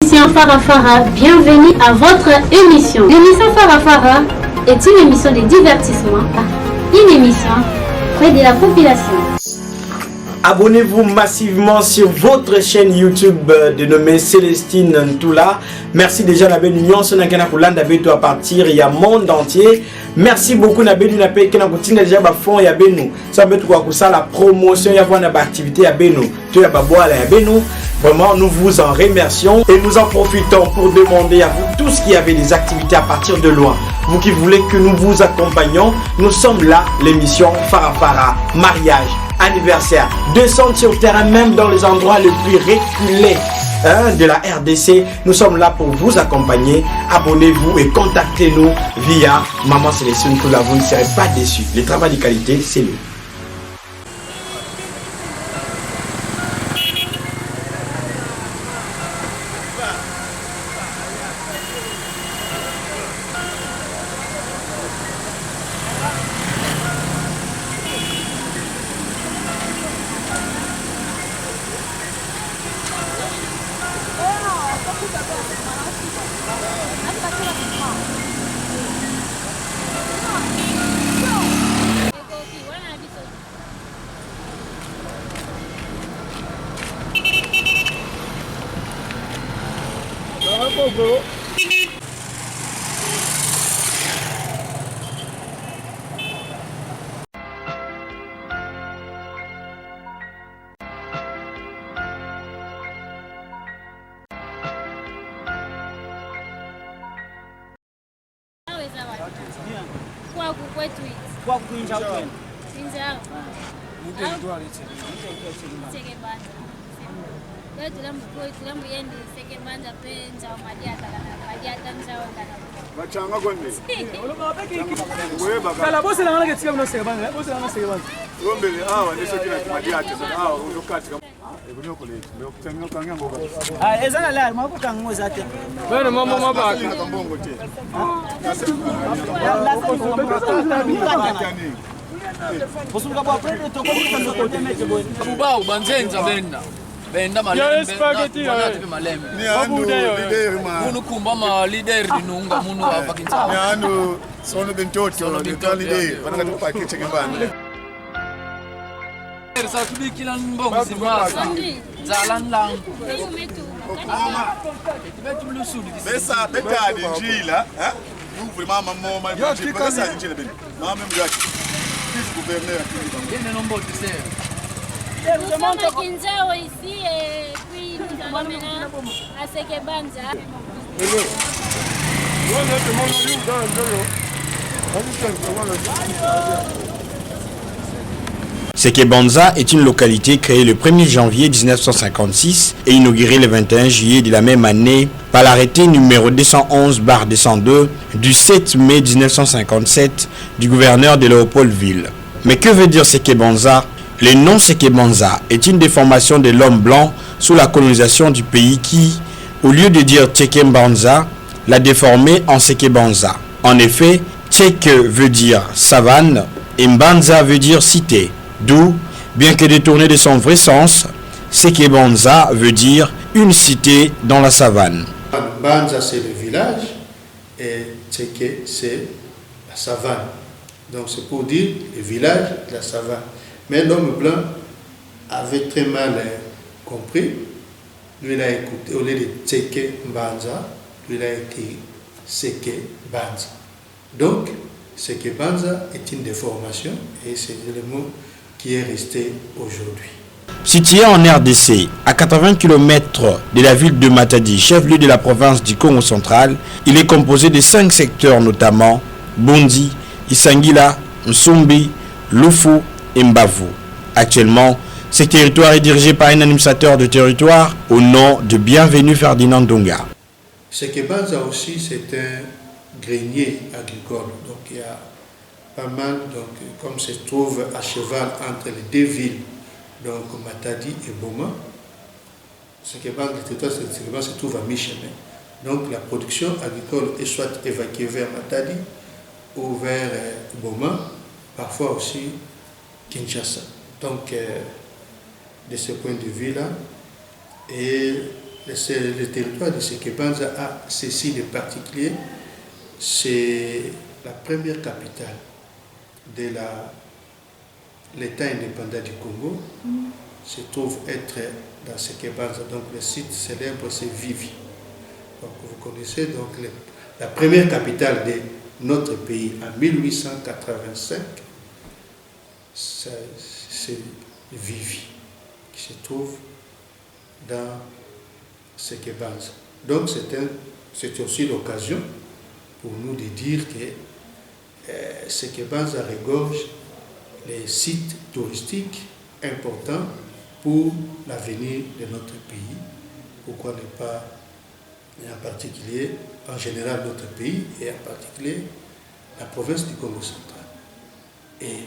Émission Farafara, bienvenue à votre émission. L'émission Farafara est une émission de divertissement, une émission près de la population. Abonnez-vous massivement sur votre chaîne YouTube dénommée Célestine Ntoula. Merci déjà à l'union à partir il y a monde entier. Merci beaucoup na benu na pe kena kutinga déjà ba fond ya benu. Ça veut dire quoi ça la promotion ya vana ba activité ya benu. To ya ba boala ya benu. Vraiment nous vous en remercions et nous en profitons pour demander à vous tous qui avez des activités à partir de loin. Vous qui voulez que nous vous accompagnions, nous sommes là, l'émission Farafara, mariage, anniversaire, descendre sur terrain même dans les endroits les plus reculés de la RDC. Nous sommes là pour vous accompagner. Abonnez-vous et contactez-nous via Maman Célestine Ntoula. Vous ne serez pas déçus. Le travail de qualité, c'est nous. Benda malembe malembe munu kumba ma leader dinunga munu afakinsa nyano sono bentoto leader bananga tupakete ngembana sa tubi kila mbongo simasa zalan lang betu lusudi besa betadi njila ha nous vraiment maman ma je pas ça njila ben mama mgaki fils gouverneur yene nombo tise. Nous sommes à Kinshasa ici et puis nous allons maintenant à Sekebanza. Sekebanza est une localité créée le 1er janvier 1956 et inaugurée le 21 juillet de la même année par l'arrêté numéro 211/202 du 7 mai 1957 du gouverneur de Léopoldville. Mais que veut dire Sekebanza? Le nom Sekebanza est une déformation de l'homme blanc sous la colonisation du pays qui, au lieu de dire Tchekembanza, l'a déformé en Sekebanza. En effet, Tchèque veut dire savane et Mbanza veut dire cité. D'où, bien que détourné de son vrai sens, Sekebanza veut dire une cité dans la savane. Mbanza c'est le village et Tchèque c'est la savane. Donc c'est pour dire le village de la savane. Mais l'homme blanc avait très mal compris. Lui, il a écouté, au lieu de Tseke Mbanza, lui, il a écrit Seke Banza. Donc, Seke Banza est une déformation et c'est le mot qui est resté aujourd'hui. Situé en RDC, à 80 km de la ville de Matadi, chef-lieu de la province du Congo central, il est composé de 5 secteurs notamment Bondi, Isangila, Nsumbi, Lufu, Mbavu. Actuellement, ce territoire est dirigé par un administrateur de territoire au nom de Bienvenu Ferdinand Donga. Sekebanza aussi, c'est un grenier agricole. Donc il y a pas mal, donc, comme se trouve à cheval entre les deux villes, donc Matadi et Boma. Sekebanza, le territoire se trouve à mi-chemin. Donc la production agricole est soit évacuée vers Matadi ou vers Boma, parfois aussi Kinshasa. Donc, de ce point de vue-là, et le territoire de Sekebanza a ceci de particulier, c'est la première capitale de l'État indépendant du Congo, se trouve être dans Sekebanza. Donc le site célèbre, c'est Vivi. Donc vous connaissez donc la première capitale de notre pays en 1885, c'est Vivi, qui se trouve dans Sekebanza. Donc c'est aussi l'occasion pour nous de dire que Sekebanza regorge les sites touristiques importants pour l'avenir de notre pays. Pourquoi ne pas, et en particulier, en général notre pays, et en particulier la province du Congo central. Et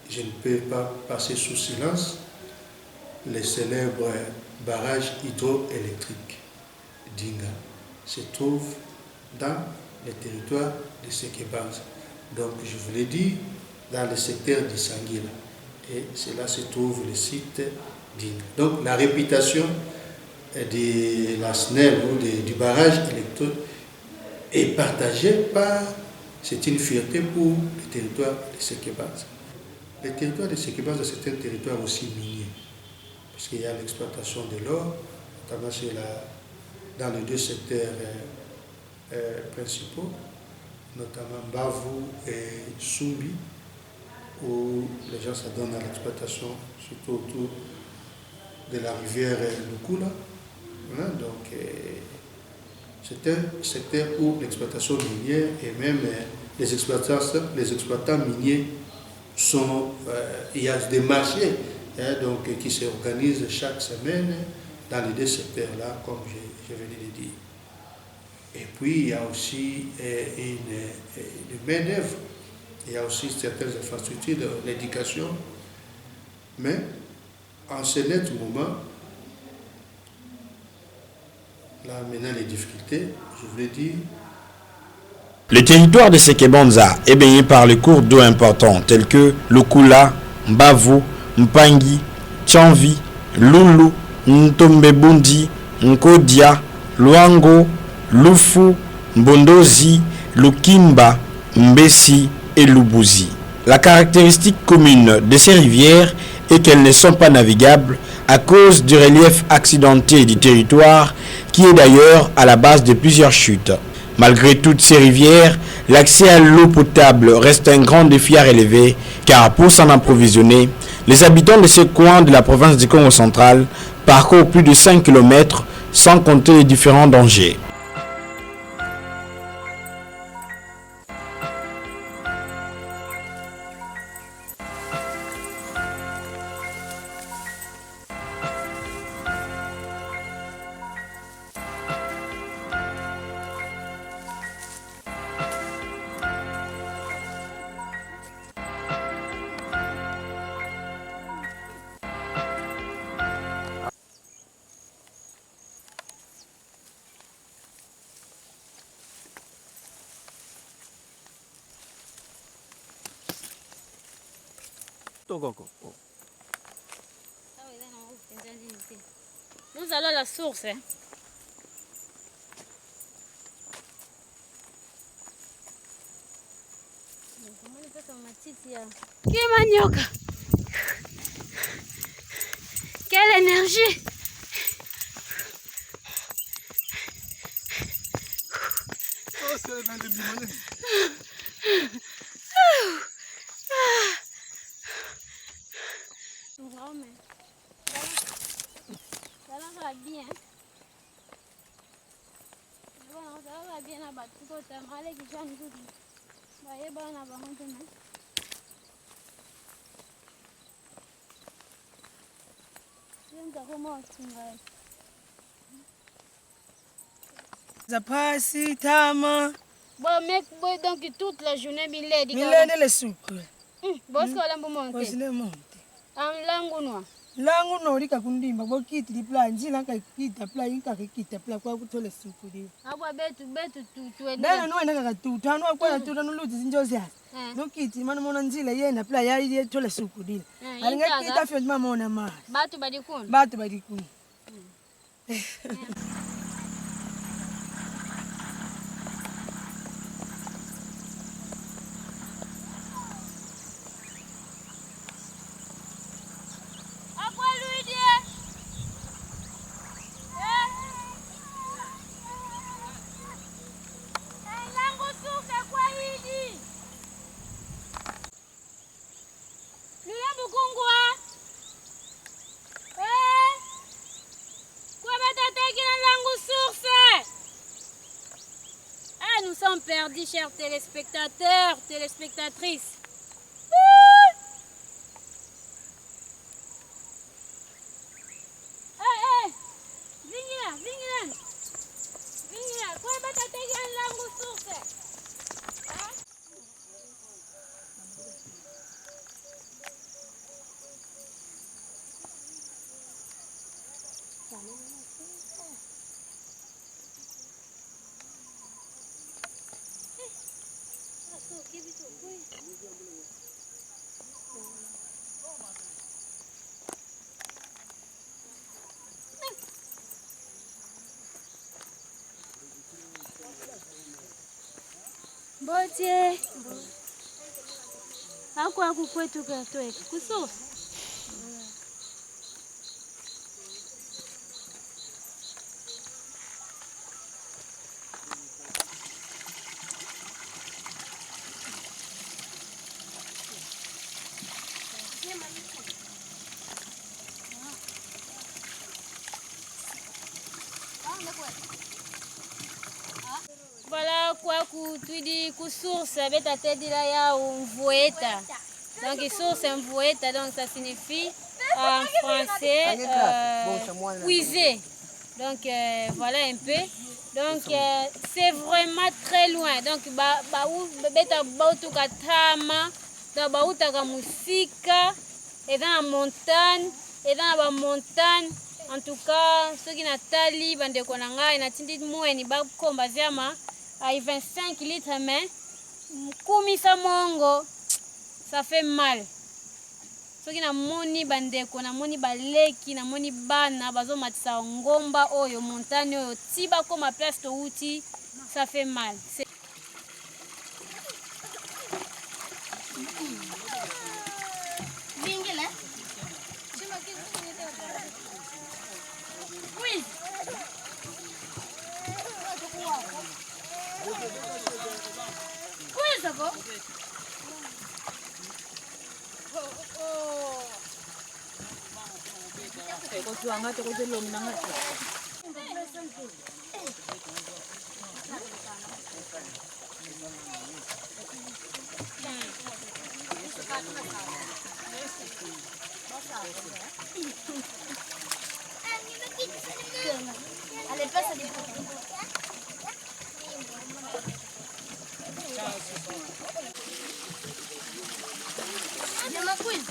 je ne peux pas passer sous silence le célèbre barrage hydroélectrique d'Inga se trouve dans le territoire de Sekebanza. Donc je vous l'ai dit, dans le secteur d'Isangila. Et cela se trouve le site d'Inga. Donc la réputation de la SNEL ou du barrage électrique est partagée par, c'est une fierté pour le territoire de Sekebanza. Le territoire de Sekebanza, c'est un territoire aussi minier, parce qu'il y a l'exploitation de l'or, notamment dans les deux secteurs principaux, notamment Bavu et Sumbi, où les gens s'adonnent à l'exploitation, surtout autour de la rivière Lukula. Voilà, donc, c'est un secteur où l'exploitation minière et même les exploitants miniers il y a des marchés donc, qui s'organisent chaque semaine dans les deux secteurs-là, comme je venais de dire. Et puis, il y a aussi une main-d'œuvre. Il y a aussi certaines infrastructures de l'éducation. Mais, en ce net moment, là, maintenant, les difficultés, je voulais dire. Le territoire de Sekebanza est baigné par les cours d'eau importants tels que Lukula, Mbavu, Mpangi, Tchanvi, Lulu, Ntombebundi, Nkodia, Luango, Lufu, Mbondozi, Lukimba, Mbesi et Lubuzi. La caractéristique commune de ces rivières est qu'elles ne sont pas navigables à cause du relief accidenté du territoire qui est d'ailleurs à la base de plusieurs chutes. Malgré toutes ces rivières, l'accès à l'eau potable reste un grand défi à relever car pour s'en approvisionner, les habitants de ce coin de la province du Congo central parcourent plus de 5 km sans compter les différents dangers. Nous allons à la source. Hein. Kimanyoka. Quelle énergie. Ça va bien. Ça va bien là-bas. Tout le temps, allez, que j'en ai tout. Voyez, bon, là-bas, maintenant. Zapasi, Tama. Bon, mec, donc toute la journée, Milady. Milady, le soupe. Bon, ce qu'on a monté. Bon, c'est monté. En langue noire. Langu no rika kundimba bo kiti di plan jina ka kita plan inka ka kita plan kwa kutole suku di Aba betu tu dana no enda ka tu tano kwa tu tano luti zinjozi ya no kiti mana mona nzila yena plan ya ye tole suku di alinga kita fyo mama ona ma batu badikun Nous sommes perdus, chers téléspectateurs, téléspectatrices. Botie. Hakwa kukwetu katweka. Kusosa. Voilà quoi que source avec ta tête là ya mvoeta. Donc source mvoeta donc ça signifie en français puiser. Donc voilà un peu. Donc c'est vraiment très loin. Donc beta bautu katama, da bauta ka musika et dans la montagne et dans la montagne. En tout cas, ceux qui n'attali bande konanga et n'atindi moueni ba komba zama à 25 litres mais kumisa mongo ça fait mal. Ceux qui n'a moni bande kona moni baleki na moni bana bazo matisa ngomba oyo montagne oyo tiba comme à place to uti ça fait mal. Ça va? Allez, passe à des ma couille.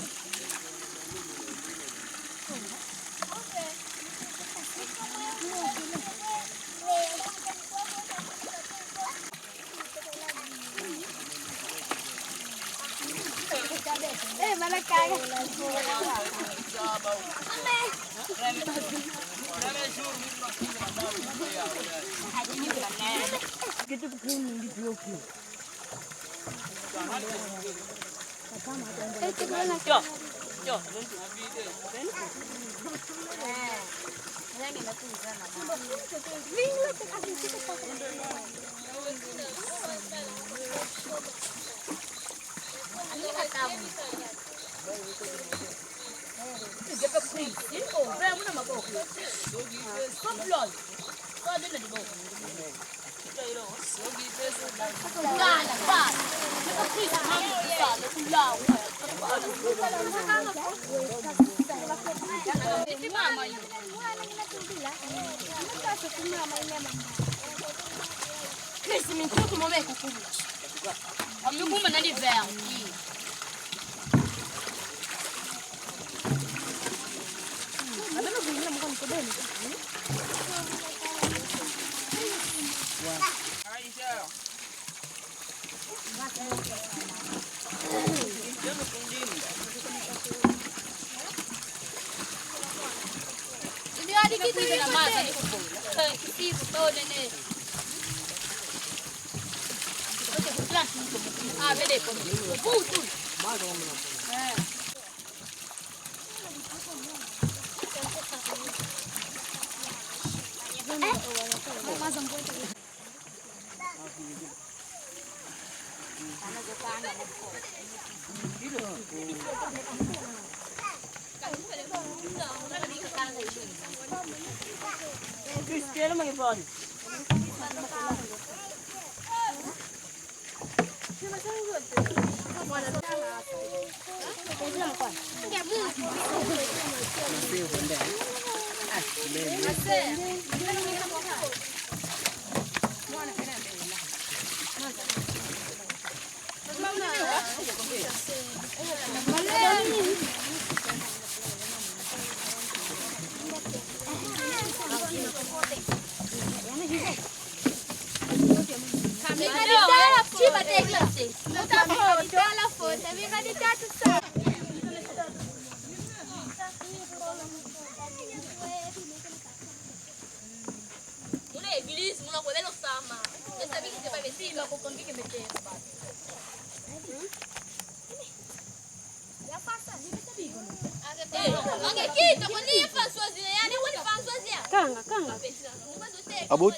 Abo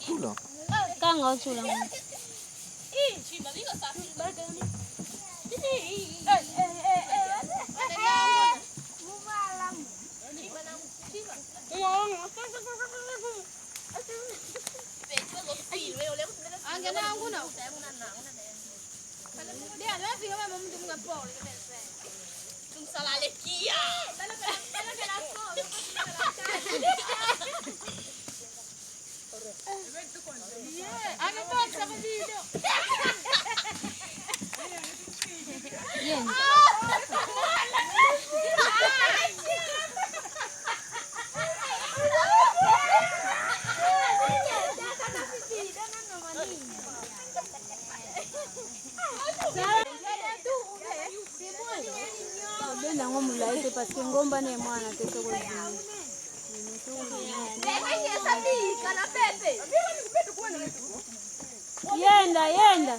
tula. Kanga tula. Parce que ngomba ne mwana teto kwa yenda yenda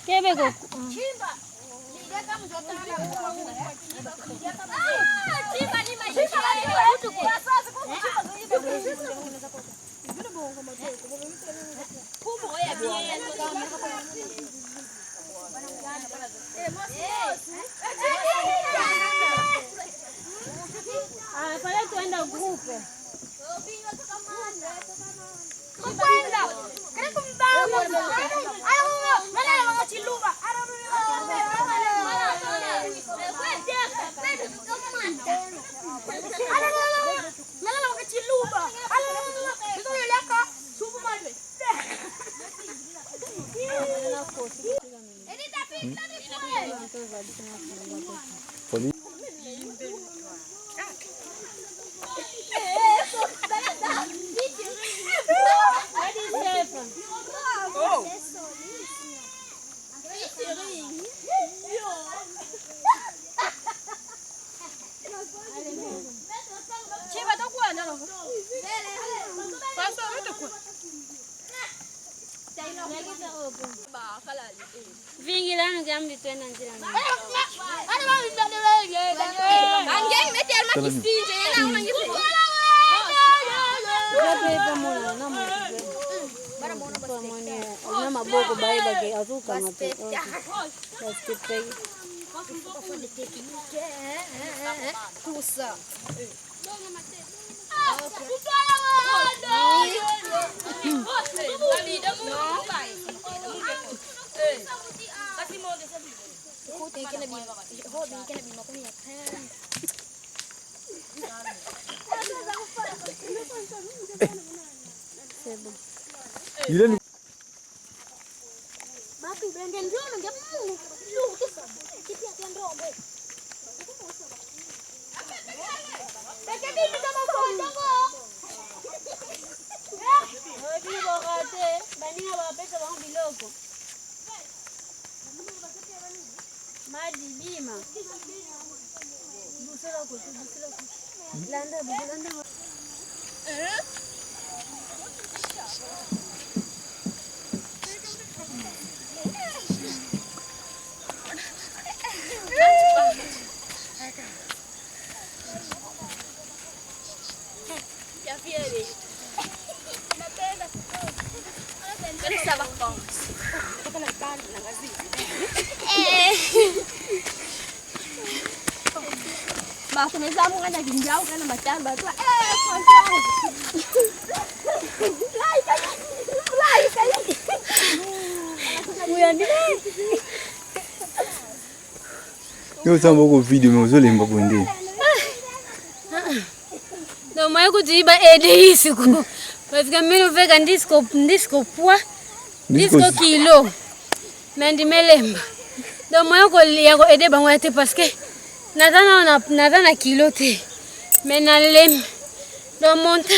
kebe go pale tuenda grupo vingi lanu jambi tena njira na angeng metel makisinje yana unangifu kwa mwana na mwana kwa mwana na maboko baiba ke azuka ngate basi kusa Yo ça beaucoup vidéo mais vous allez me bondir. Donc moi écoute ba aider ici quoi. Parce que mimi noveka ndisco poids, ndisco kilo. Mais ndi melemba. Donc moi ko ya ko aider bango ate parce que nadana kilo te. Mais na lem. Donc monte.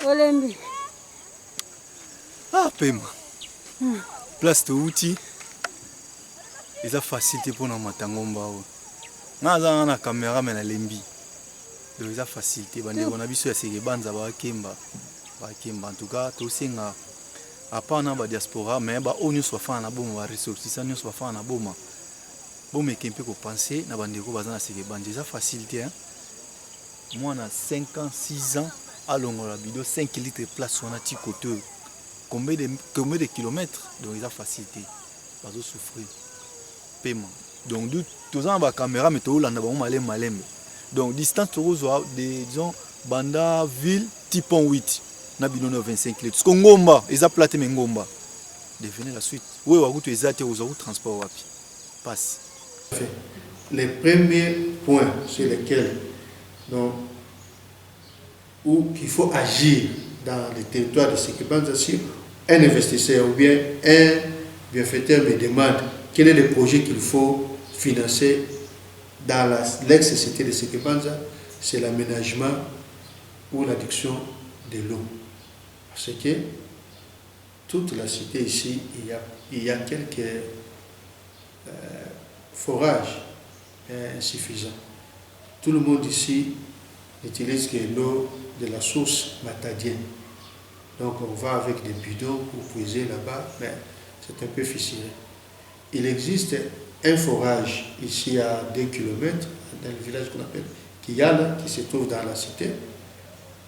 Olembi. Ah, paiement. Place de outils. Et ça facilité pour nous matangomba. Naza na caméra mais na lembi. Donc ça facilité bande on a vu sur ces banza ba kemba. Ba kemba en tout cas to singa apa na ba diaspora mais ba onyo soit fa na boma ba ressources ça nyo soit fa na boma. Bon mais kempe ko penser na bande ko bazana ces banza ça facilité hein. Moi on a 5 ans 6 ans à Longola Bido 5 litres de place on a petit côté. Combien de kilomètres donc ils ont facilité pas de souffrir paiement donc tous en bas caméra mais tout là on a malem donc distance des disons banda ville type 8 na bino 25 litres ngomba ils ont platé mais ngomba devenez la suite oui wa kutu ezate aux transport wapi passe les premiers points sur lesquels donc où il faut agir dans le territoire de Sekebanza, si un investisseur ou bien un bienfaiteur me demande quel est le projet qu'il faut financer dans l'ex-cité de Sekebanza, c'est l'aménagement ou l'adduction de l'eau. Parce que toute la cité ici, il y a quelques forages insuffisants. Tout le monde ici utilise que l'eau de la source matadienne. Donc on va avec des bidons pour puiser là-bas, mais c'est un peu fissuré. Il existe un forage ici à 2 km, dans le village qu'on appelle Kiyala, qui se trouve dans la cité,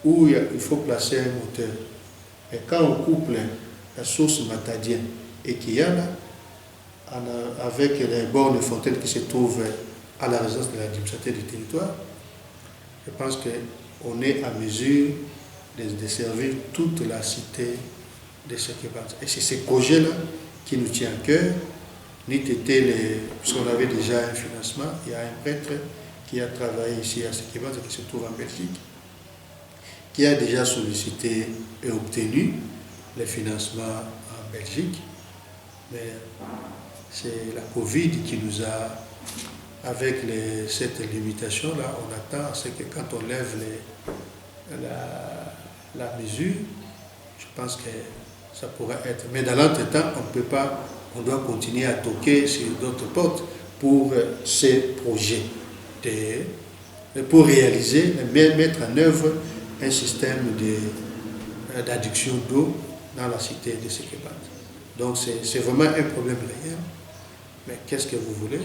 où il faut placer un moteur. Et quand on couple la source matadienne et Kiyala, avec les bornes de fontaine qui se trouvent à la résidence de l'administrateur du territoire, je pense qu'on est à mesure de servir toute la cité de Sekebanza. Et c'est ce projet-là qui nous tient à cœur. Puisqu'on avait déjà un financement, il y a un prêtre qui a travaillé ici à Sekebanza, qui se trouve en Belgique, qui a déjà sollicité et obtenu le financement en Belgique. Mais c'est la Covid qui nous a, avec cette limitation-là, on attend à ce que quand on lève la mesure, je pense que ça pourrait être. Mais dans l'entretemps, on ne peut pas, on doit continuer à toquer sur d'autres portes pour ces projets, pour réaliser, mettre en œuvre un système d'adduction d'eau dans la cité de Sekebanza. Donc c'est vraiment un problème réel. Mais qu'est-ce que vous voulez?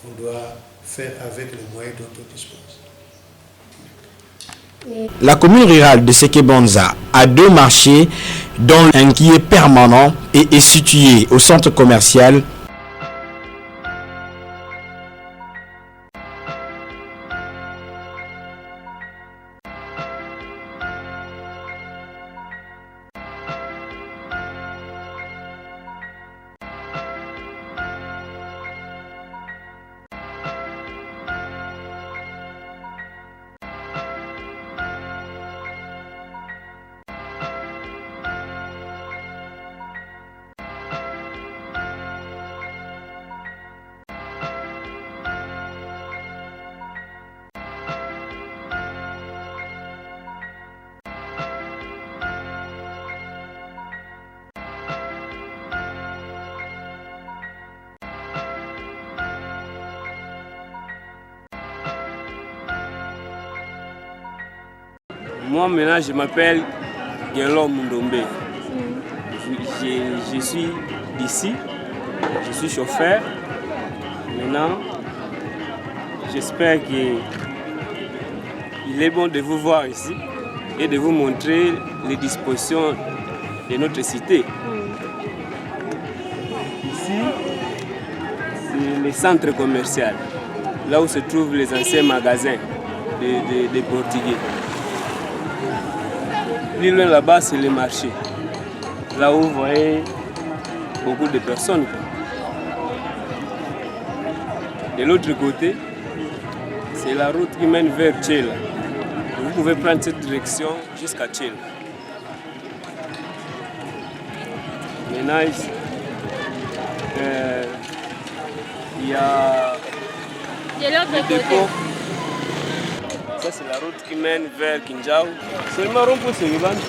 On doit faire avec les moyens dont on dispose. La commune rurale de Sekebanza a 2 marchés, dont un qui est permanent et est situé au centre commercial. Moi maintenant je m'appelle Guélon Mundombe. Je suis d'ici, je suis chauffeur. Maintenant, j'espère qu'il est bon de vous voir ici et de vous montrer les dispositions de notre cité. Ici, c'est le centre commercial, là où se trouvent les anciens magasins des Portugais. Plus loin là-bas, c'est le marché, là où vous voyez beaucoup de personnes. De l'autre côté, c'est la route qui mène vers Tchela. Vous pouvez prendre cette direction jusqu'à Tchela. Maintenant, ici, il y a le dépôt. Ça, c'est la route qui mène vers Kinjao. Seulement rond-point Séguébandja.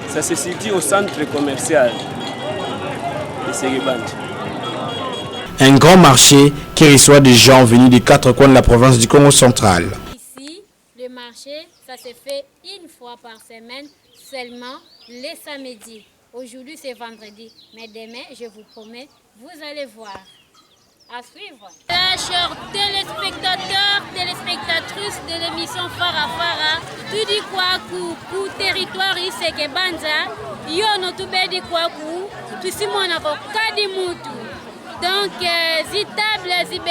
Ça se situe au centre commercial de Séguébandja. Un grand marché qui reçoit des gens venus des 4 coins de la province du Congo central. Ici, le marché, ça se fait une fois par semaine, seulement les samedis. Aujourd'hui, c'est vendredi, mais demain, je vous promets, vous allez voir. À suivre. Chers téléspectateurs, téléspectatrices de l'émission Farafara, tu dis quoi pour territoire Séguébandja, yo no tu bedi quoi tu simona ko kadi mutu. Donc, les tables sont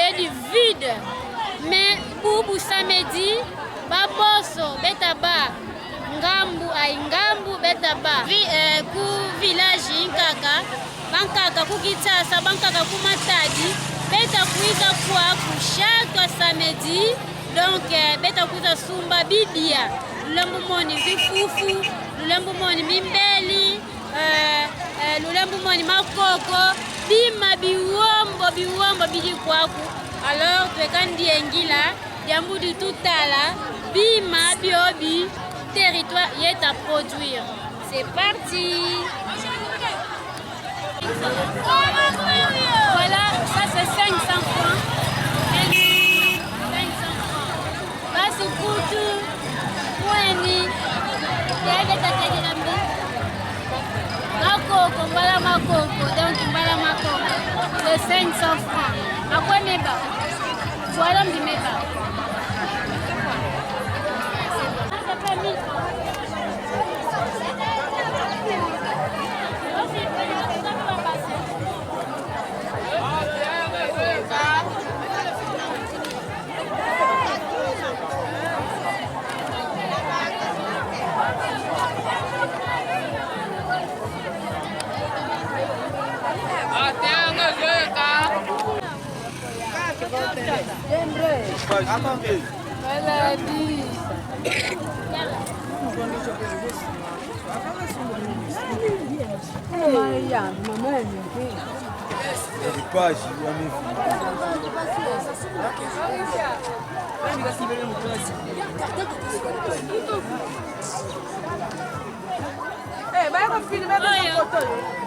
vides. Mais pour samedi, baboso betaba ngambu ay ngambu betaba ku village inkaka bankaka ku kitasa bankaka ku matadi beta kuiza kwa chaque samedi. Donc, beta kuiza sumba bidia lulembu moni vifufu lulembu moni mimbeli lulembu moni makoko bima biwombo bidi kwaku. Alors twekandi engila diambudi tutala bima biobi territoire est à produire. C'est parti. Voilà, ça c'est 500 francs. 500 francs. Basi kutu mweni makoko mbala makoko donc mbala makoko de 500 francs. À quoi meba? Voilà me meba. Ça fait 1000 francs.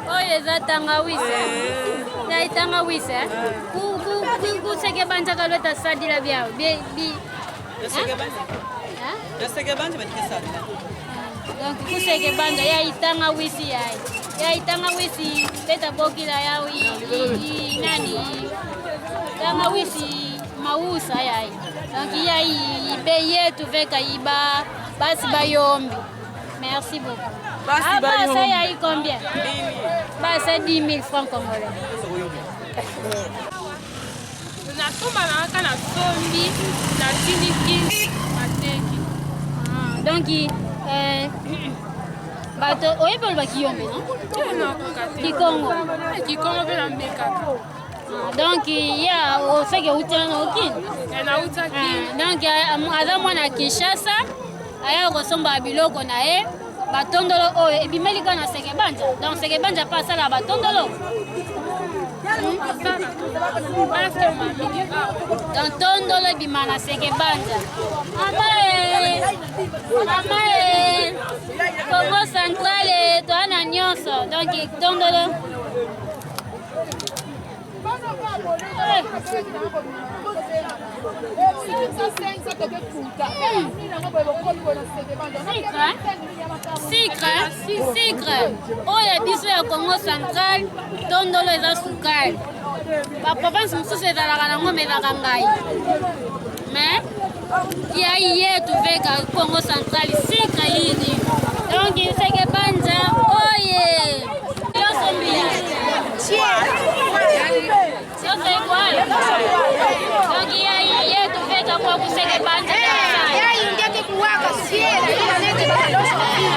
Oye za tangawisa. Ya tangawisa. Ku Séguébandja kalota sadila biao. Séguébandja batikesada. Donc ku Séguébandja ya tangawisi ya tangawisi beta bokila yao nani tangawisi mausa ya. Donc ya ibeye tu veka iba basi bayombi. Merci beaucoup. Ah bah ça y a combien? Bah c'est 10 000 francs congolais. Donc bato oyebol bakiyombe non? Kikongo. Kikongo bela mbeka. Donc ya oseke utela na okini. Na utaki. Donc aza mwana Kinshasa aya kosomba biloko na ye batondolo oyo ebimeli kana Séguébandja. Donc Séguébandja pas ça la batondolo. Donc tondolo bimana Séguébandja. Amae Congo central toana nyonso. Donc tondolo. Sucre. Oya biso ya Congo Central tondolo eza sukali. Baprovince mosusu ezalaka nango mezaka ngai. Mais ya yetu veka Congo Central sucre yini. Donc seke banja oye. Loso mbili. Loso igual. Donc ya yetu veka kwa kuseke banja. Ya ingeke kuwaka siela ila nete loso mbili.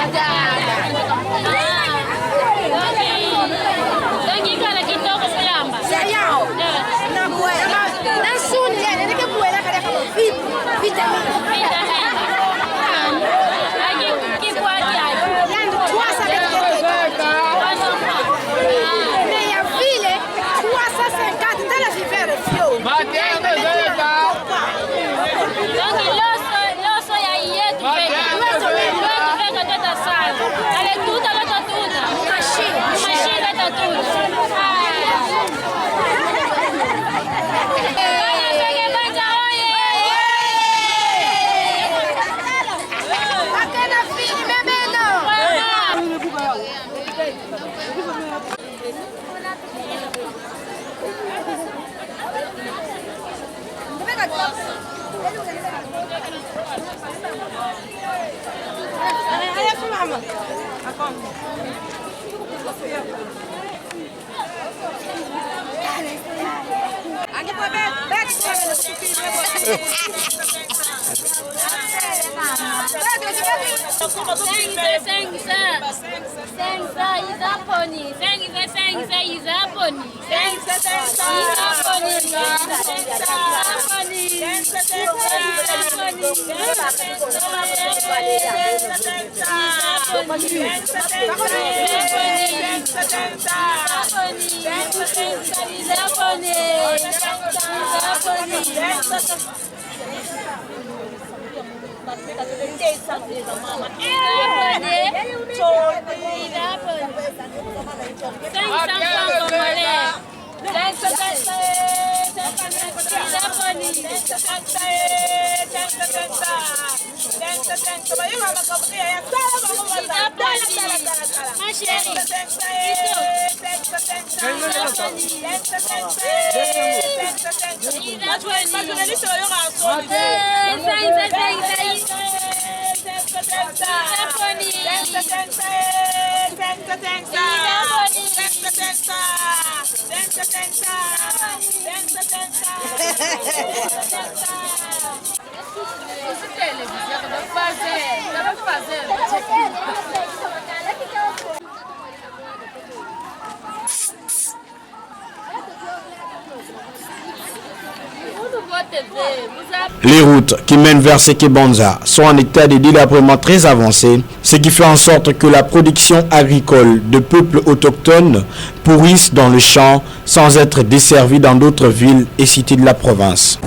Les routes qui mènent vers Sekebanza sont en état de délabrement très avancé, ce qui fait en sorte que la production agricole de peuples autochtones pourrisse dans le champ sans être desservie dans d'autres villes et cités de la province.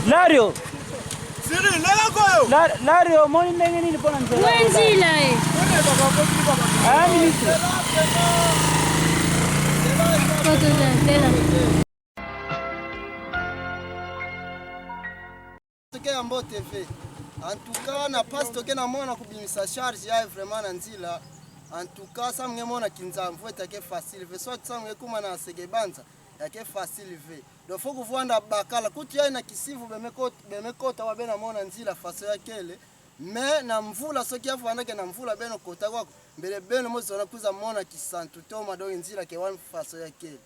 Lario. Lario, moni ndenge nini pona nzela? Wenzila ministre. Yambo TV. En tout cas, na pas toke na mona kubimisa charge ya vraiment na nzila. En tout cas, ça mwe mona kinzamvu etake facile. Ve soit samwe kuma na Sekebanza yake facile ve. Do faut kuvanda bakala kutu ya na kisivu bemekota wa bena mona nzila faso ya kele. Mais na mvula soki avanda ke na mvula beno kota kwako mbele beno mozo na kuza mona kisantu to mado nzila ke wan faso ya kele.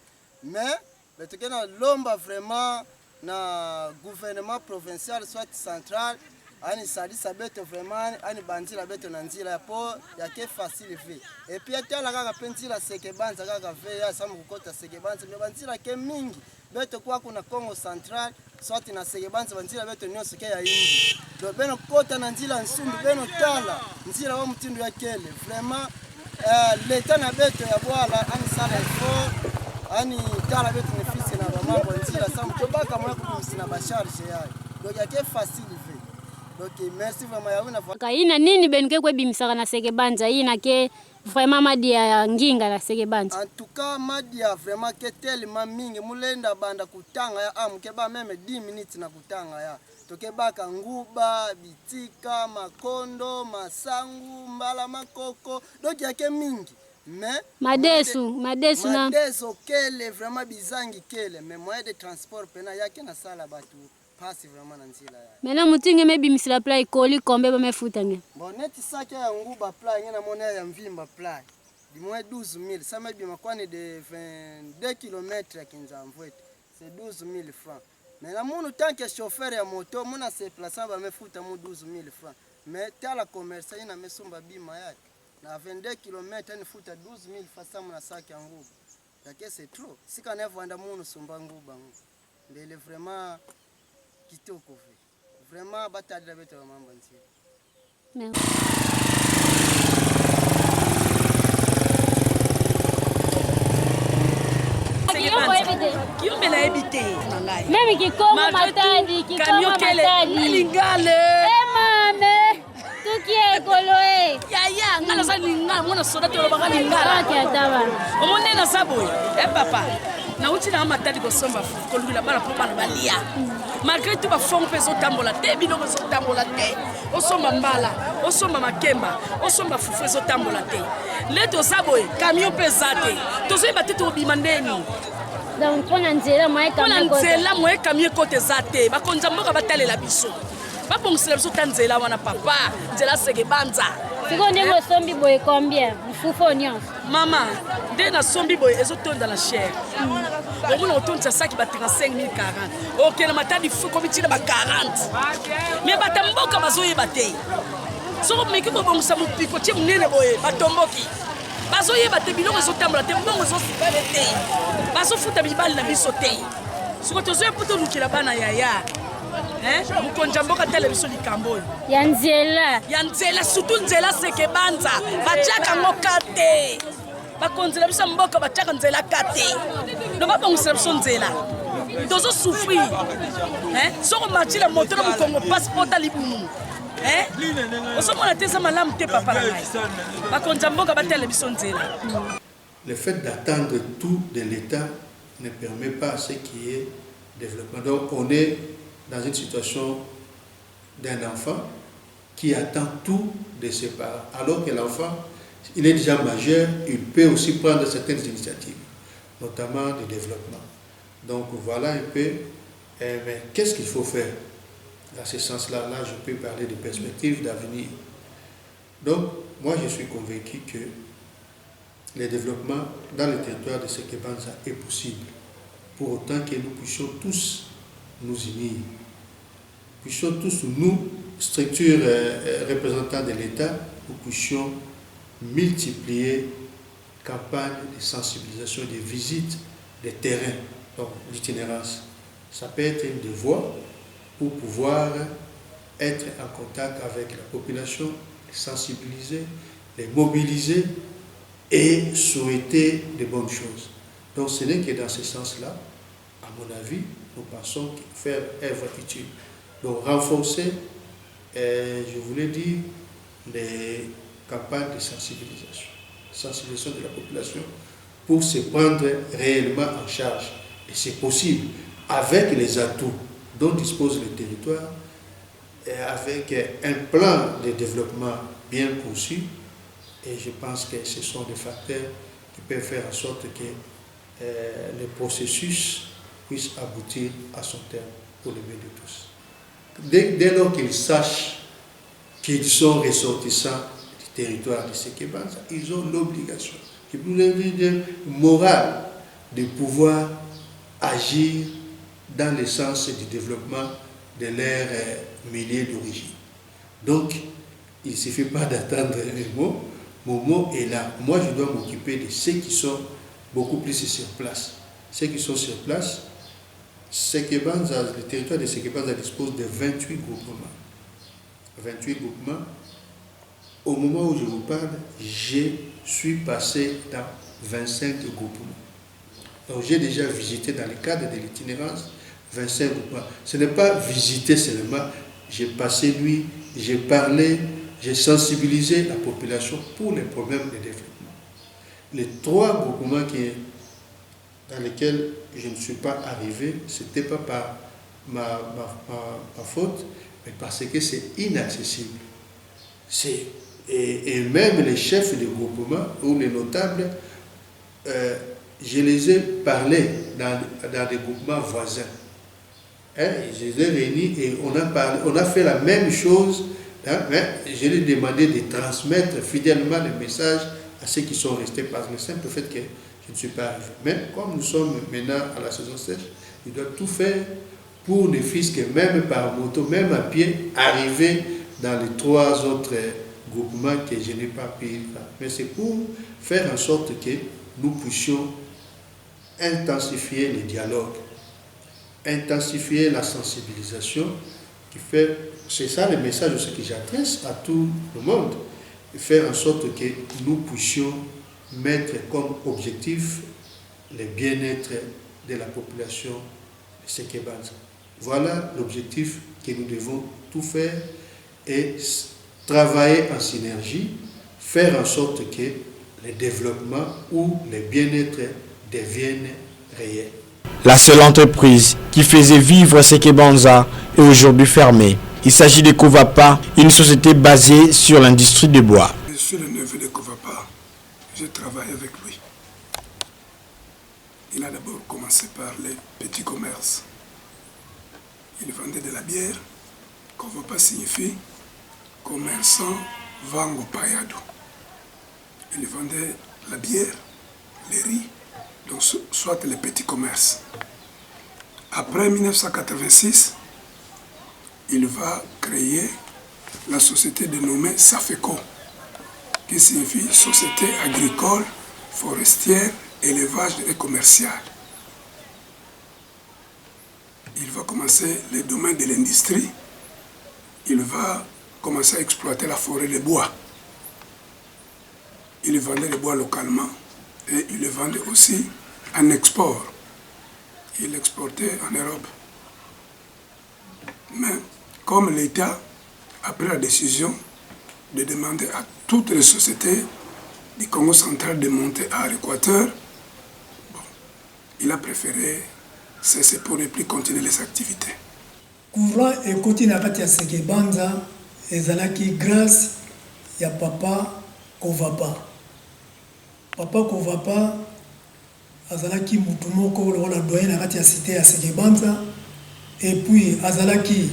Mais betoke na lomba vraiment na gouvernement provincial soit central ani sadisa beto vraiment ani banzila beto na nzila ya po yake facile ve. Et puis atala kaka pentila Sekebanza kaka ve ya samu kukota Sekebanza me banzila ke mingi beto kwa kuna Congo Central soit na Sekebanza banzila beto nyonso ke ya indi. Do beno kota na nzila nsumbi beno tala nzila wa mtindo ya kele vraiment l'état na beto ya bwala ani sala ifo ani tala beto ni fisi na mambo nzila samu tobaka mwa kumusina ba charge yayo. Donc yake facile ve. Donc merci vraiment ya una kaina nini benke kwe bimisaka na Sekebanza ina ke vraiment madi ya nginga la Sekebanza. En tout cas madi ya vraiment que tellement mingi mulenda banda kutanga ya amuke ba même 10 minutes na kutanga ya toke baka nguba bitika makondo masangu mbala makoko donc yake mingi mais madesu na kele vraiment bizangi kele mais moyen de transport pena yake na sala batu passe vraiment na nzila ya maintenant mutinge mebi misila pla ikoli kombe ba mefuta nge bon neti sake ya nguba pla ngena mona ya mvimba pla du moins 12000 ça mebi makwani de 22 km ya Kinzamvwete c'est 12000 francs. Mais la mon tant que chauffeur ya moto mona se placer ba mefuta mu 12000 francs. Mais tala commerce ina mesumba bima yake. Na 22 km ni futa 12000 fasa mona saki ya nguba. Yake c'est trop. Sika nevo anda munu sumba nguba. Ndele vraiment kitoko ve. Vraiment batadila beto wa mambo nzi. Merci. Kiombe na ebite mimi kikomo matadi lingale mame tukie koloe yaya ngala za lingala mwana soda te lobanga lingala ataba omone na sabo papa na uti na matadi ko somba ko lula bana po bana balia malgré tout ba fond peso tambola te bino ko so tambola te o somba mbala o somba makemba o somba fufu so tambola te leto sabo camion pesate to so batete obimandeni. Donc pona nzela moye kamie kote zate bakonza mboka batalela biso babongisela biso ta nzela wana papa nzela Sekebanza siko ndenge sombi boye combien mfufu nyonso mama nde na sombi boye ezotonda na cher omona otonda saki ba 35040 okena matadi fuko bitina ba 40 mais batamboka bazoyeba te soko meki kobongisa mopiko tie munene boye batomboki bazoyeba te biloko ezotambola te mbongo ezosibale te bazofuta mibali na biso te soko tozoya mpo tolukela bana yaya mukonja mboka tele biso likambo oyo ya nzela surtout nzela Sekebanza batiaka ngo kate bakonzela biso mboka batiaka nzela kate no babongisela biso nzela tozosouffrir soko matila moto na mokongo passeport alibumu Le fait d'attendre tout de l'État ne permet pas à ce qu'il y ait développement. Donc on est dans une situation d'un enfant qui attend tout de ses parents. Alors que l'enfant, il est déjà majeur, il peut aussi prendre certaines initiatives, notamment de développement. Donc voilà un peu, mais qu'est-ce qu'il faut faire? Dans ce sens-là, je peux parler de perspectives d'avenir. Donc, moi, je suis convaincu que le développement dans le territoire de Sekebanza est possible, pour autant que nous puissions tous nous unir. Puissions tous, nous, structures représentants de l'État, nous puissions multiplier campagnes de sensibilisation, de visites, de terrains, donc l'itinérance. Ça peut être une des voies pour pouvoir être en contact avec la population, les sensibiliser, les mobiliser et souhaiter de bonnes choses. Donc ce n'est que dans ce sens-là, à mon avis, nous pensons faire œuvre utile. Donc renforcer, je voulais dire, les campagnes de sensibilisation de la population pour se prendre réellement en charge. Et c'est possible avec les atouts dont dispose le territoire, et avec un plan de développement bien conçu, et je pense que ce sont des facteurs qui peuvent faire en sorte que le processus puisse aboutir à son terme pour le bien de tous. Dès lors qu'ils sachent qu'ils sont ressortissants du territoire de Sekebanza, ils ont l'obligation, je voulais dire morale, de pouvoir agir dans le sens du développement de leur milieu d'origine. Donc, il ne suffit pas d'attendre un mot. Mon mot est là. Moi, je dois m'occuper de ceux qui sont beaucoup plus sur place. Ceux qui sont sur place, Sekebanza, le territoire de Sekebanza dispose de 28 groupements. 28 groupements. Au moment où je vous parle, je suis passé dans 25 groupements. Donc j'ai déjà visité dans le cadre de l'itinérance 25 groupements. Ce n'est pas visiter seulement, j'ai passé nuit, j'ai parlé, j'ai sensibilisé la population pour les problèmes de développement. Les 3 groupements dans lesquels je ne suis pas arrivé, ce n'était pas par ma faute, mais parce que c'est inaccessible. Et même les chefs de groupement ou les notables, je les ai parlé dans des groupements voisins. Je les ai réunis et on a fait la même chose. Mais je lui ai demandé de transmettre fidèlement le message à ceux qui sont restés par le simple fait que je ne suis pas arrivé. Mais comme nous sommes maintenant à la saison sèche, il doit tout faire pour ne fût-ce que même par moto, même à pied, arriver dans les 3 autres groupements que je n'ai pas pu faire. Mais c'est pour faire en sorte que nous puissions intensifier le dialogue, intensifier la sensibilisation qui fait, c'est ça le message aussi que j'adresse à tout le monde, et faire en sorte que nous puissions mettre comme objectif le bien-être de la population de Sekebanza. Voilà l'objectif que nous devons tout faire et travailler en synergie, faire en sorte que le développement ou le bien-être deviennent réels. La seule entreprise qui faisait vivre Sekebanza est aujourd'hui fermée. Il s'agit de Kovapa, une société basée sur l'industrie du bois. Je suis le neveu de Kovapa. Je travaille avec lui. Il a d'abord commencé par les petits commerces. Il vendait de la bière. Kovapa signifie commerçant vango payado. Il vendait la bière, les riz, donc soit les petits commerces. Après 1986, il va créer la société dénommée Safeco, qui signifie Société agricole, forestière, élevage et commerciale. Il va commencer les domaines de l'industrie. Il va commencer à exploiter la forêt de bois. Il vendait le bois localement et il le vendait aussi en export. Il exportait en Europe. Mais comme l'État a pris la décision de demander à toutes les sociétés du Congo central de monter à l'Équateur, il a préféré cesser pour ne plus continuer les activités. Courant et continue à Sekebanza et Zalaki grâce ya Papa Kovapa. Papa Kovapa azalaki mutumoko la doyen na kati ya cité ya Sekebanza et puis azalaki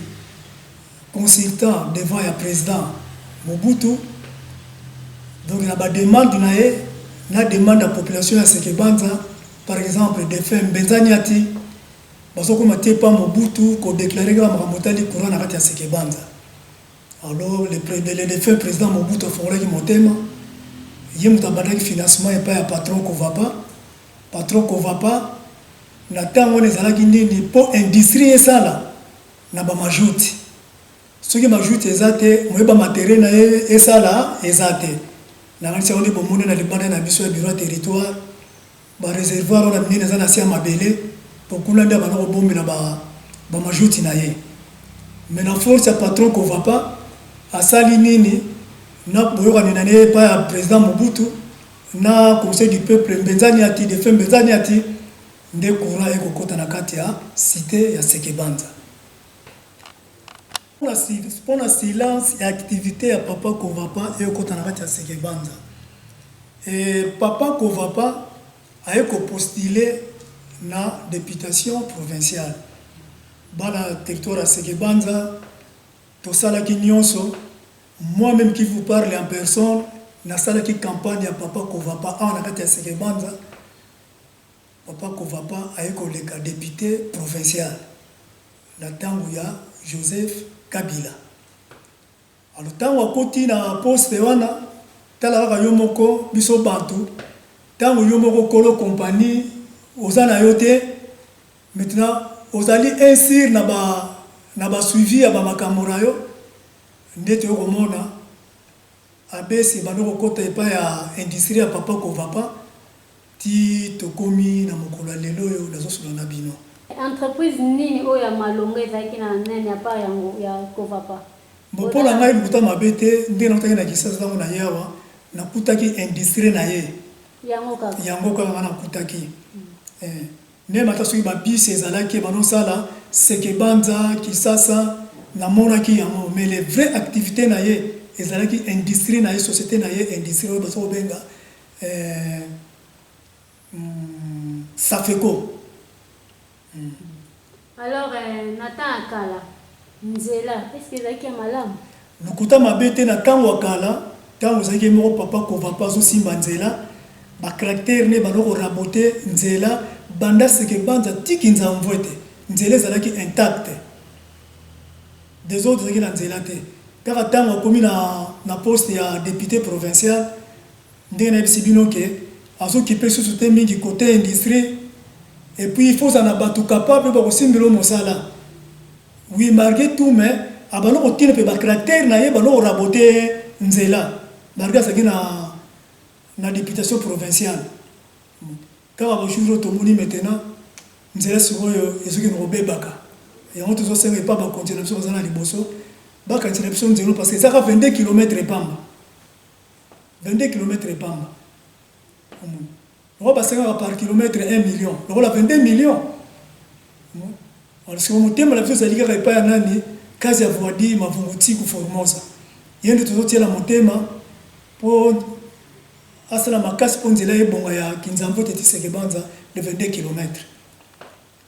consultant devant le président Mobutu. Donc il y a des demandes na demande à la population de Sekebanza, par exemple des femmes Benzaniati, parce que maté pas Mobutu ko déclarer que Makamotali courant na kati ya Sekebanza. Alors le président Mobutu fera qui motema, il y a un financement et pas un patron Kovapa. Patron Kovapa na tango les alaki nini pour industrie ça là na ba majuti. Ce qui majuti ezate moyeba matériel na e ça là ezate. Na ngati on est bon monde na libanda na biso ya bureau territoire ba réservoir na mine za na sia mabele pour kulanda ba na bombe na ba majuti na ye. Mais na force ya patron Kovapa asali nini na boyoka nina ne pa ya président Mobutu na conseil du peuple Benzaniati de femmes Benzaniati nde courant et kokota na kati ya cité ya Sekebanza. Pour la silence et activité ya Papa Kovapa et kokota na kati ya Sekebanza. Et Papa Kovapa a postulé na députation provinciale. Dans le territoire ya Sekebanza, tout ça là qui nyonso, moi-même qui vous parle en personne, na sala qui campagne à Papa Kovapa en akati ya Sekebanza. Papa Kovapa a été le député provincial. La tango ya Joseph Kabila. Alors tango akoti na poste wana tala yomoko biso bantu tango yomoko kolo compagnie ozana yote maintenant ozali insir na ba suivi ya ba makamura yo ndete yo komona abesi banoko kota epa ya industrie ya Papa Kovapa ti tokomi na mokolo lelo yo nazosola na bino. Entreprise nini o ya malongo ezaki na nene ya pa yango ya Kovapa? Bon pour la ngai buta mabete ndé na taki na kisasa zango na yawa na kutaki industrie na ye yango kaka na kutaki même ata soki babisi ezalaki banosala Sekebanza Kisasa namonaki yango mais les vraies activités na ye ezalaki industrie na ye société na ye industrie oyo baso kobenga Safeco. Alors Nathan Akala Nzela est-ce que ezalaki malamu lokuta mabe te na ntango akala ntango ezalaki moko papa Kovapa azosimba nzela bacaractère ne banoko rabote nzela banda Sekebanza tiki nzamvwe te nzela ezalaki intact des autres ezalaki na nzela te kaka ntango akomi na poste ya député provincial ndenge nayebisi bino ke azokipe susu te mingi côté industrie et puis il faut na bato capable bakosimbela mosala oui malgré tout mais abano kotina pe bacaractère na ye bano rabote nzela malgré azalaki na députation provinciale kaka bojour tomoni maintenant nzela sikoyo ezoki na kobebaka yango tozosenga epa bakontina biso baza na liboso bakantina biso nzela parce que ezaka 22 km epamba 22 km epamba on va par kilomètre 1 million on a 22 millions alors si on thème la biso ezali kaka epa ya nani kazi ya voadi mavunguti ku Formosa yende tozotiela motema po asala makasi po nzela ebonga ya kinzambo teti Sekebanza de 22 km.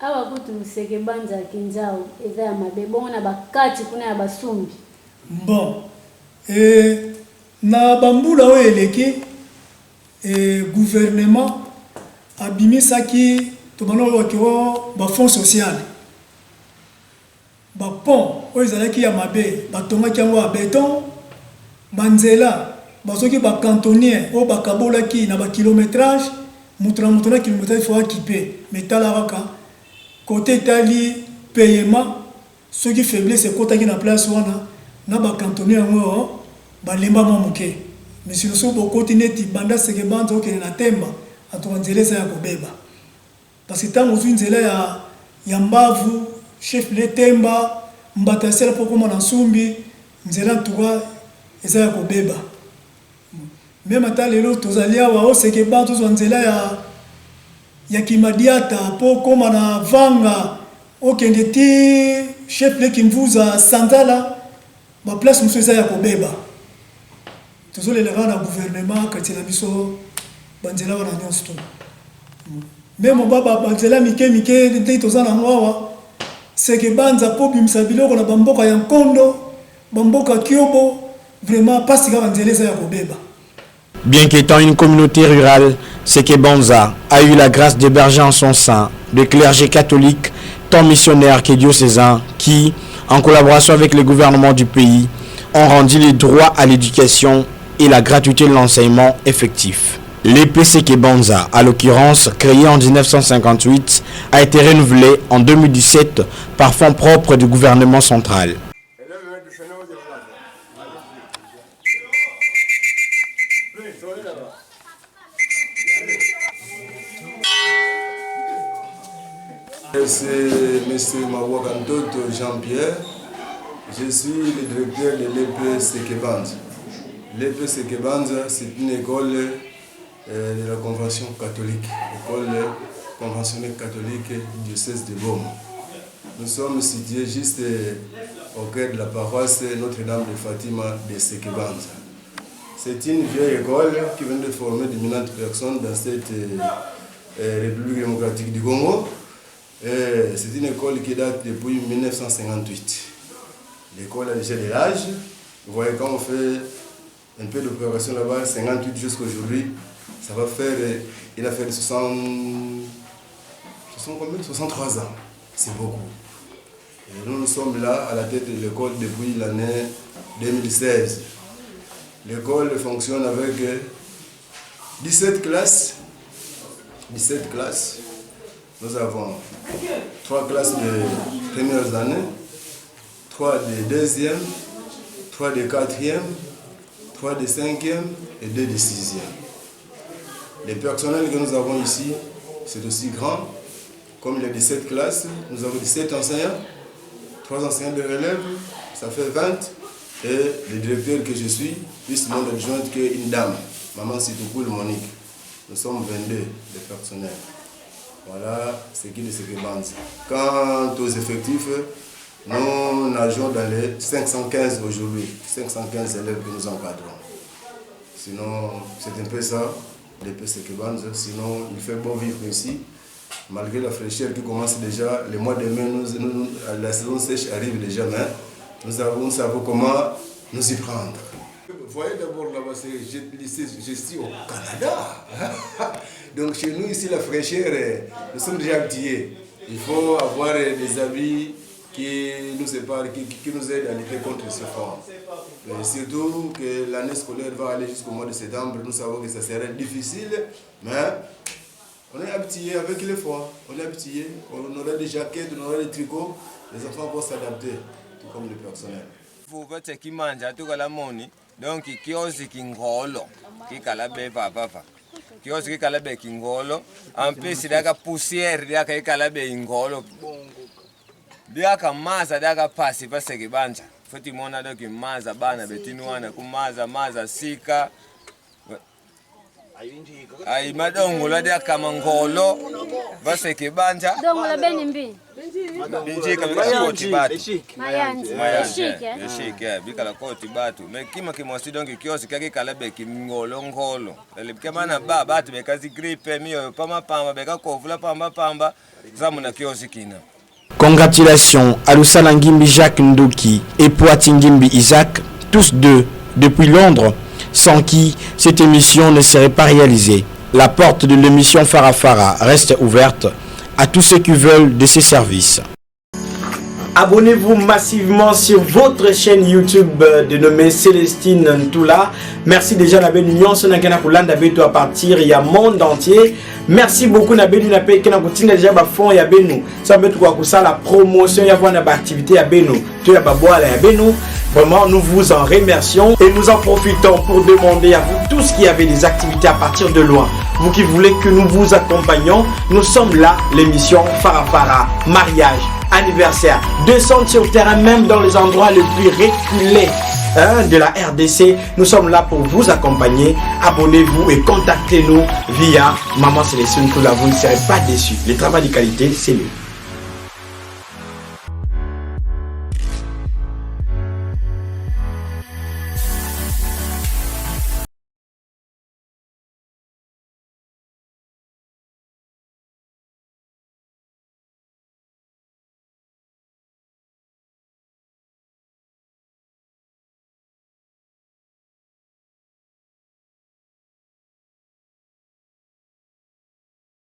Awa kutu Sekebanza kinzao eza ya mabe bongo na bakati kuna ya basumbi. Bon na bambula oyo eleki gouvernement abimisaki tobano wakiro ba fonds social ba pont oyo ezalaki ya mabe batongaki yango ya béton banzela bazoki ba cantonnier o bakabolaki na ba kilométrage mutuna kilométrage faut équiper métal araka côté tali paiement ceux qui faiblesse kotaki na place wana na ba cantonnier yango balemba moke mais si nous sommes côté neti banda Sekebanza okene na temba atokanzeleza ya kobeba parce que tant ozwi nzela ya mbavu chef le temba mbata sela poko na nsumbi nzela tuwa eza ya kobeba même ata lelo tozali awa o Sekebanza tozwa nzela ya kimadiata po koma na vanga okende ti chef le kimvuza sanzala ba place muso eza ya kobeba tozolelela na gouvernement kati na biso banzela wana nyonso to même baba banzela mike nte tozana ngwawa Sekebanza po bimisa biloko na bamboka ya Nkondo bamboka Kyobo vraiment pasi ka banzela eza ya kobeba. Bien qu'étant une communauté rurale, Sekebanza a eu la grâce d'héberger en son sein de clergés catholiques, tant missionnaires que diocésains, qui, en collaboration avec le gouvernement du pays, ont rendu les droits à l'éducation et la gratuité de l'enseignement effectif. L'épée Sekebanza, à l'occurrence créée en 1958, a été renouvelée en 2017 par fonds propres du gouvernement central. C'est M. Mawakantoto Jean-Pierre. Je suis le directeur de l'épée Sekebanza. L'épée Sekebanza, c'est une école de la Convention catholique, école conventionnelle catholique du diocèse de Goma. Nous sommes situés juste au cœur de la paroisse Notre-Dame de Fatima de Sekebanza. C'est une vieille école qui vient de former d'éminentes personnes dans cette République démocratique du Congo. C'est une école qui date depuis 1958. L'école a déjà de l'âge. Vous voyez, quand on fait un peu d'opération là-bas, 58 jusqu'à aujourd'hui, ça va faire, il a fait 63 ans. C'est beaucoup. Et nous sommes là à la tête de l'école depuis l'année 2016. L'école fonctionne avec 17 classes. 17 classes. Nous avons 3 classes de premières années, 3 de deuxième, 3 de quatrième, 3 de cinquième et 2 de sixième. Les personnels que nous avons ici, c'est aussi grand. Comme il y a 17 classes, nous avons 17 enseignants, 3 enseignants de relève, ça fait 20. Et le directeur que je suis, plus mon adjointe qu'une dame, Maman Sitoukoul Monique. nous sommes 22 de personnel. Voilà ce qui est de Sekebanza. Quant aux effectifs, nous nageons dans les 515 aujourd'hui, 515 élèves que nous encadrons. Sinon, c'est un peu ça, l'épée Sekebanza. Sinon, il fait bon vivre ici. Malgré la fraîcheur qui commence déjà, le mois de mai, la saison sèche arrive déjà, mais nous savons comment nous y prendre. Vous voyez d'abord là-bas, je suis au Canada. Donc chez nous ici, la fraîcheur, nous sommes déjà habillés. Il faut avoir des habits qui nous séparent, qui nous aident à lutter contre ce froid. Surtout que l'année scolaire va aller jusqu'au mois de septembre. Nous savons que ça serait difficile, mais on est habillés avec le froid. On est habillés, on aura des jaquettes, on aura des tricots. Les enfants vont s'adapter, tout comme le personnel. Vous faites qui mange à tout la monnaie, donc qui ose qui ngolo, qui calabe papa. Qui ose qui calabe qui ngolo, en plus il y a la poussière, il y a qui calabe ngolo. Il y a la masse, il y a la passe, parce que banja. Faut que mon ado qui maza bana betinuana kumaza maza sika. Ai madongo la dia kama ngolo base kibanja dongo la beni mbi binji kabisa koti batu mayanzi shike bikala koti batu mekima kimosi dongi kiosi kake kala beki ngolo ngolo elibikema na batu bekazi gripe miyo pama pamba beka kovula pamba zamu na kiosi kina. Congratulations à Lusala Ngimbi Jacques Ndoki et Poati Ngimbi Isaac, tous deux depuis Londres, sans qui cette émission ne serait pas réalisée. La porte de l'émission Farafara reste ouverte à tous ceux qui veulent de ces services. Abonnez-vous massivement sur votre chaîne YouTube dénommée Célestine Ntoula. Merci déjà à Union Sonakena Kulanda Beto à partir il y a monde entier. Merci beaucoup na Benu na pe kena kutinga déjà ba fond ya Benu. Ça veut dire que la promotion ya bona ba activité ya Benu. Tu ya ba boala ya Benu. Vraiment nous vous en remercions et nous en profitons pour demander à vous tous qui avez des activités à partir de loin. Vous qui voulez que nous vous accompagnions, nous sommes là, l'émission Farafara, mariage, anniversaire, descendre sur terrain même dans les endroits les plus reculés de la RDC. Nous sommes là pour vous accompagner. Abonnez-vous et contactez-nous via Maman Célestine Ntoula. Vous ne serez pas déçus. Le travail de qualité, c'est mieux.